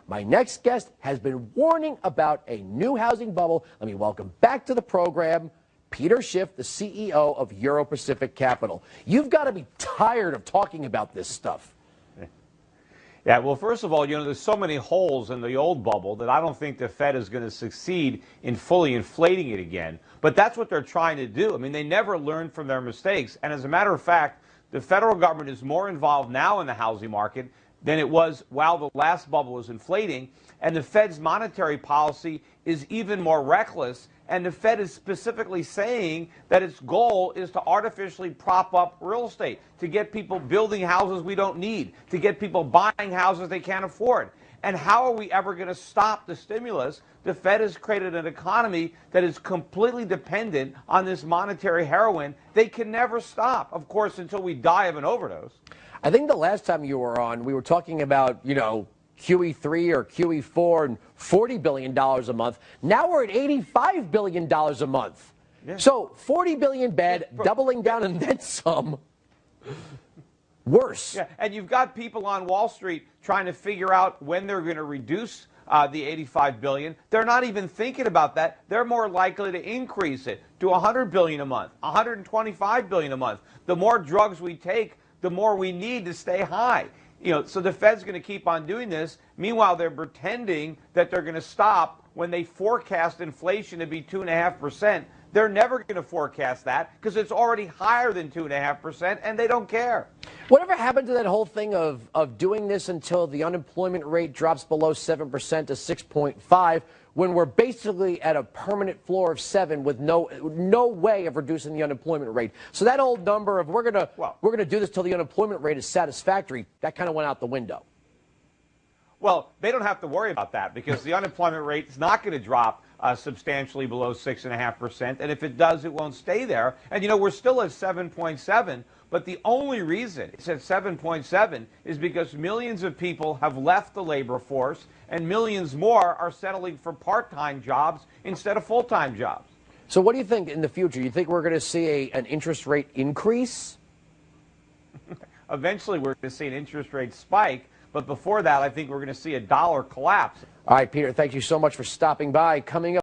My next guest has been warning about a new housing bubble. Let me welcome back to the program Peter Schiff, the CEO of Euro Pacific Capital. You've got to be tired of talking about this stuff. Yeah, well, first of all, there's so many holes in the old bubble that I don't think the Fed is going to succeed in fully inflating it again. But that's what they're trying to do. I mean, they never learned from their mistakes. And as a matter of fact, the federal government is more involved now in the housing market than it was while the last bubble was inflating. And the Fed's monetary policy is even more reckless. And the Fed is specifically saying that its goal is to artificially prop up real estate, to get people building houses we don't need, to get people buying houses they can't afford. And how are we ever going to stop the stimulus? The Fed has created an economy that is completely dependent on this monetary heroin. They can never stop, of course, until we die of an overdose. I think the last time you were on, we were talking about, QE3 or QE4 and $40 billion a month. Now we're at $85 billion a month. Yeah. So $40 billion bad, doubling down and then some. Worse. Yeah, and you've got people on Wall Street trying to figure out when they're going to reduce the $85 billion. They're not even thinking about that. They're more likely to increase it to $100 billion a month, $125 billion a month. The more drugs we take, the more we need to stay high. So the Fed's going to keep on doing this. Meanwhile, they're pretending that they're going to stop when they forecast inflation to be 2.5%. They're never going to forecast that because it's already higher than 2.5%, and they don't care. Whatever happened to that whole thing of doing this until the unemployment rate drops below 7% to 6.5, when we're basically at a permanent floor of 7 with no way of reducing the unemployment rate? So that old number of we're gonna do this till the unemployment rate is satisfactory, that kind of went out the window. Well, they don't have to worry about that because the unemployment rate is not going to drop substantially below 6.5%. And if it does, it won't stay there. And, we're still at 7.7. But the only reason it's at 7.7 is because millions of people have left the labor force and millions more are settling for part-time jobs instead of full-time jobs. So what do you think in the future? You think we're going to see an interest rate increase? Eventually, we're going to see an interest rate spike. But before that, I think we're going to see a dollar collapse. All right, Peter, thank you so much for stopping by. Coming up.